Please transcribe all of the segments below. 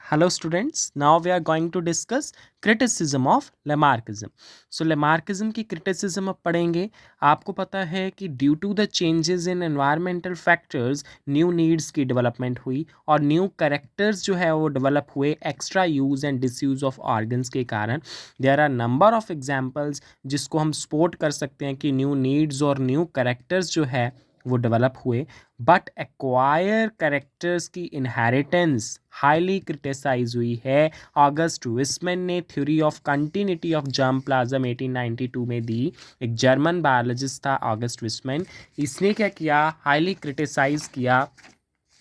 Hello students, now we are going to discuss criticism of Lamarckism. So Lamarckism की criticism अब पढ़ेंगे. आपको पता है कि due to the changes in environmental factors, new needs की development हुई और new characters जो है वो develop हुए extra use and disuse of organs के कारण. There are number of examples जिसको हम support कर सकते हैं कि new needs और new characters जो है वो डेवलप हुए. बट एक्वायर कैरेक्टर्स की इनहेरिटेंस हाईली क्रिटिसाइज हुई है. ऑगस्ट विस्मैन ने theory of continuity of germ plasm 1892 में दी. एक जर्मन बायोलॉजिस्ट था ऑगस्ट विस्मैन. इसने क्या किया, हाईली क्रिटिसाइज किया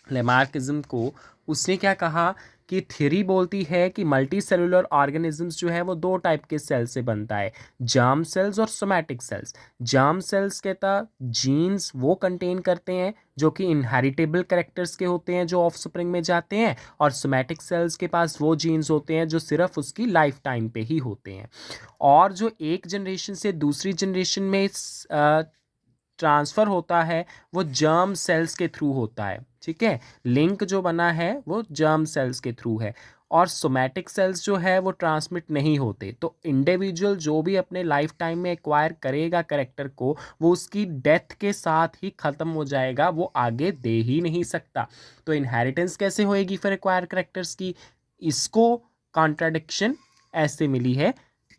लेमार्किज्म को. उसने क्या कहा कि थ्योरी बोलती है कि मल्टी सेलुलर ऑर्गेनिजम्स जो है वो दो टाइप के सेल से बनता है, जर्म सेल्स और सोमैटिक सेल्स. जर्म सेल्स कहता जीन्स वो कंटेन करते हैं जो कि इनहेरिटेबल कैरेक्टर्स के होते हैं जो ऑफस्प्रिंग में जाते हैं, और सोमैटिक सेल्स के पास वो जीन्स होते हैं जो सिर्फ उसकी लाइफ टाइम पे ही होते हैं. और जो एक जनरेशन से दूसरी जनरेशन में ट्रांसफ़र होता है वो जर्म सेल्स के थ्रू होता है. ठीक है, लिंक जो बना है वो जर्म सेल्स के थ्रू है. और सोमैटिक सेल्स जो है वो ट्रांसमिट नहीं होते. तो इंडिविजुअल जो भी अपने लाइफ टाइम में एक्वायर करेगा कैरेक्टर को, वो उसकी डेथ के साथ ही ख़त्म हो जाएगा, वो आगे दे ही नहीं सकता. तो इनहेरिटेंस कैसे होएगी फिर एक्वायर कैरेक्टर्स की? इसको कॉन्ट्राडिक्शन ऐसे मिली है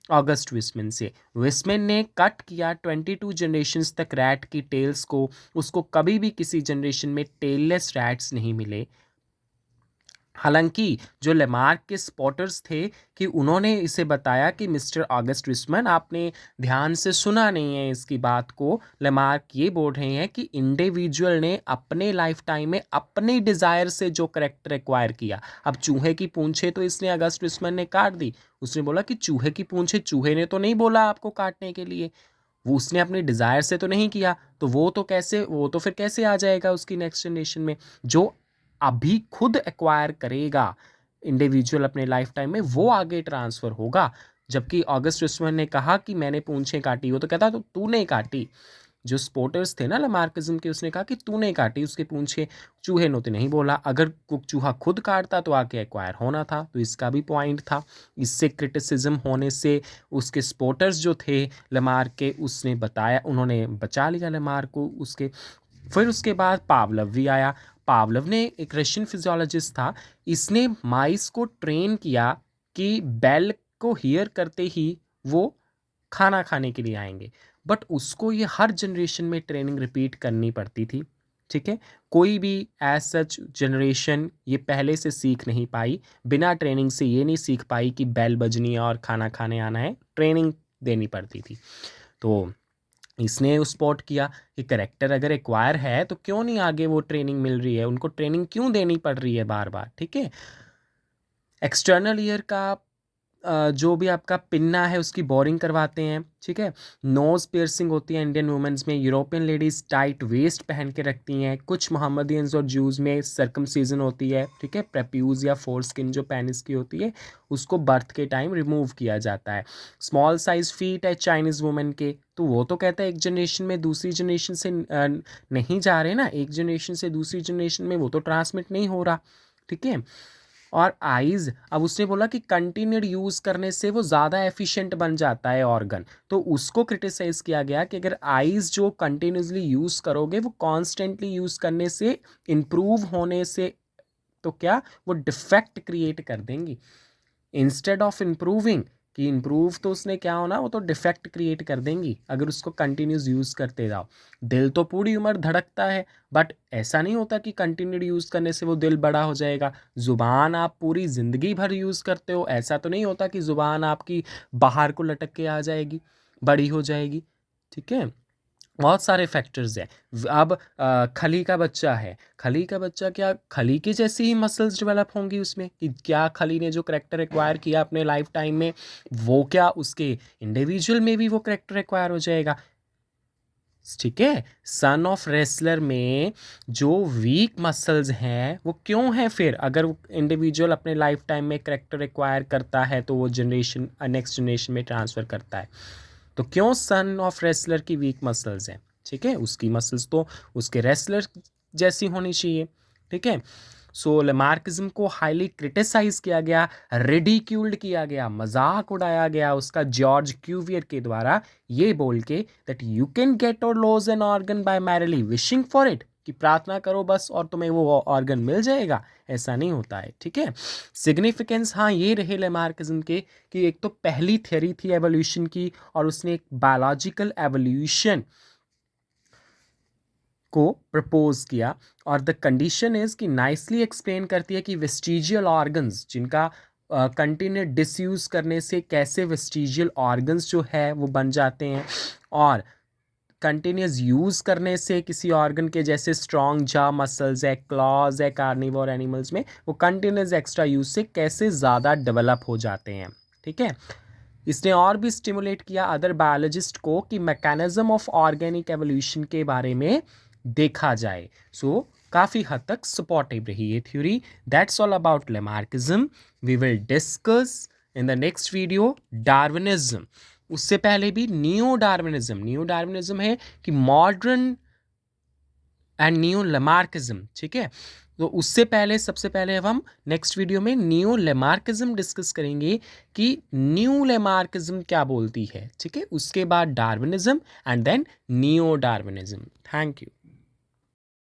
ऑगस्ट विस्मैन से. विस्मैन ने कट किया 22 जनरेशन्स तक रैट की टेल्स को. उसको कभी भी किसी जनरेशन में टेललेस रैट्स नहीं मिले. हालांकि जो लेमार्क के स्पॉटर्स थे कि उन्होंने इसे बताया कि मिस्टर ऑगस्ट विस्मैन आपने ध्यान से सुना नहीं है इसकी बात को. लेमार्क ये बोल रहे हैं कि इंडिविजुअल ने अपने लाइफ टाइम में अपने डिज़ायर से जो करेक्टर एक्वायर किया. अब चूहे की पूंछे तो इसने ऑगस्ट विस्मैन ने काट दी. उसने बोला कि चूहे की पूंछे, चूहे ने तो नहीं बोला आपको काटने के लिए, वो उसने अपने डिज़ायर से तो नहीं किया. तो वो तो फिर कैसे आ जाएगा उसकी नेक्स्ट जनरेशन में? जो अभी खुद एक्वायर करेगा इंडिविजुअल अपने लाइफ टाइम में, वो आगे ट्रांसफ़र होगा. जबकि ऑगस्ट विस्मैन ने कहा कि मैंने पूंछें काटी, वो तो कहता तो तूने काटी. जो स्पोर्टर्स थे ना लेमार्किज्म के, उसने कहा कि तूने काटी उसके पूंछे, चूहे ने तो नहीं बोला. अगर चूहा खुद काटता तो आके एक्वायर होना था. तो इसका भी पॉइंट था. इससे क्रिटिसिज्म होने से उसके स्पोर्टर्स जो थे लेमार्क के, उसने बताया, उन्होंने बचा लिया लेमार्क को उसके. फिर उसके बाद पावलव भी आया. पावलव ने, एक रशियन फिजियोलॉजिस्ट था, इसने माइस को ट्रेन किया कि बेल को हियर करते ही वो खाना खाने के लिए आएंगे. बट उसको ये हर जनरेशन में ट्रेनिंग रिपीट करनी पड़ती थी. ठीक है, कोई भी एज सच जनरेशन ये पहले से सीख नहीं पाई. बिना ट्रेनिंग से ये नहीं सीख पाई कि बेल बजनी है और खाना खाने आना है. ट्रेनिंग देनी पड़ती थी. तो इसने उस स्पॉट किया कि करेक्टर अगर एक्वायर है तो क्यों नहीं आगे वो ट्रेनिंग मिल रही है, उनको ट्रेनिंग क्यों देनी पड़ रही है बार बार. ठीक है, एक्सटर्नल ईयर का जो भी आपका पिन्ना है उसकी बोरिंग करवाते हैं. ठीक है, नोज़ पियर्सिंग होती है इंडियन वुमेंस में. यूरोपियन लेडीज़ टाइट वेस्ट पहन के रखती हैं. कुछ मोहम्मदियंस और जूज़ में सर्कमसीजन होती है. ठीक है, प्रेप्यूज या फोर स्किन जो पेनिस की होती है उसको बर्थ के टाइम रिमूव किया जाता है. स्मॉल साइज फीट है चाइनीज़ वुमेन के. तो वो तो कहता है एक जनरेशन में दूसरी जनरेशन से नहीं जा रहे ना, एक जनरेशन से दूसरी जनरेशन में वो तो ट्रांसमिट नहीं हो रहा. ठीक है, और आइज़, अब उसने बोला कि कंटिन्यूड यूज़ करने से वो ज़्यादा एफिशिएंट बन जाता है ऑर्गन. तो उसको क्रिटिसाइज़ किया गया कि अगर आइज़ जो कंटिन्यूसली यूज़ करोगे, वो कॉन्स्टेंटली यूज़ करने से, इम्प्रूव होने से, तो क्या वो डिफेक्ट क्रिएट कर देंगी इंस्टेड ऑफ इम्प्रूविंग. कि इम्प्रूव तो उसने क्या होना, वो तो डिफेक्ट क्रिएट कर देंगी अगर उसको कंटिन्यूस यूज़ करते जाओ. दिल तो पूरी उम्र धड़कता है, बट ऐसा नहीं होता कि कंटिन्यूड यूज़ करने से वो दिल बड़ा हो जाएगा. ज़ुबान आप पूरी ज़िंदगी भर यूज़ करते हो, ऐसा तो नहीं होता कि ज़ुबान आपकी बाहर को लटक के आ जाएगी, बड़ी हो जाएगी. ठीक है, बहुत सारे फैक्टर्स हैं. अब खली का बच्चा है, खली का बच्चा क्या खली की जैसी ही मसल्स डेवलप होंगी उसमें? कि क्या खली ने जो करेक्टर एक्वायर किया अपने लाइफ टाइम में, वो क्या उसके इंडिविजुअल में भी वो करेक्टर एक्वायर हो जाएगा? ठीक है, सन ऑफ रेसलर में जो वीक मसल्स हैं वो क्यों हैं? फिर अगर इंडिविजुअल अपने लाइफ टाइम में करेक्टर एक्वायर करता है तो वो जनरेशन नेक्स्ट जनरेशन में ट्रांसफ़र करता है. तो क्यों सन ऑफ रेसलर की वीक मसल्स हैं? ठीक है, उसकी मसल्स तो उसके रेसलर जैसी होनी चाहिए. ठीक है, सो लेमार्किज्म को हाईली क्रिटिसाइज किया गया, रिडिक्यूल्ड किया गया, मजाक उड़ाया गया उसका जॉर्ज क्यूवियर के द्वारा, ये बोल के that you can get or lose an organ by merely wishing for it, कि प्रार्थना करो बस और तुम्हें वो ऑर्गन मिल जाएगा, ऐसा नहीं होता है। ठीक है, सिग्निफिकेंस हाँ ये रहे लेमार्किज्म के कि एक तो पहली थ्योरी थी एवोल्यूशन की, और उसने एक बायोलॉजिकल एवोल्यूशन को प्रपोज किया, और द कंडीशन इज कि नाइसली एक्सप्लेन करती है कि वेस्टिजियल ऑर्गन्स जिनका कंटिन्यू डिसयूज करने से कैसे वेस्टिजियल ऑर्गन्स जो है वो बन जाते हैं, और कंटिन्यूस यूज़ करने से किसी ऑर्गन के, जैसे स्ट्रॉन्ग जा मसल्स है, क्लॉज है कार्निवोर एनिमल्स में, वो कंटिन्यूस एक्स्ट्रा यूज से कैसे ज़्यादा डेवलप हो जाते हैं। ठीक है, इसने और भी स्टिमुलेट किया अदर बायोलॉजिस्ट को कि मैकेनिज्म ऑफ ऑर्गेनिक एवोल्यूशन के बारे में देखा जाए। सो काफ़ी हद तक सपोर्टिव रही ये theory. That's all about Lamarckism. We will discuss in the next video Darwinism. उससे पहले भी नियो डार्विनिज्म है कि मॉडर्न एंड नियो लेमार्किज्म। ठीक है, तो उससे पहले सबसे पहले अब हम नेक्स्ट वीडियो में नियो लेमार्किज्म डिस्कस करेंगे कि न्यू लेमार्किज्म क्या बोलती है। ठीक है, उसके बाद Darwinism and then neo Darwinism. Thank you.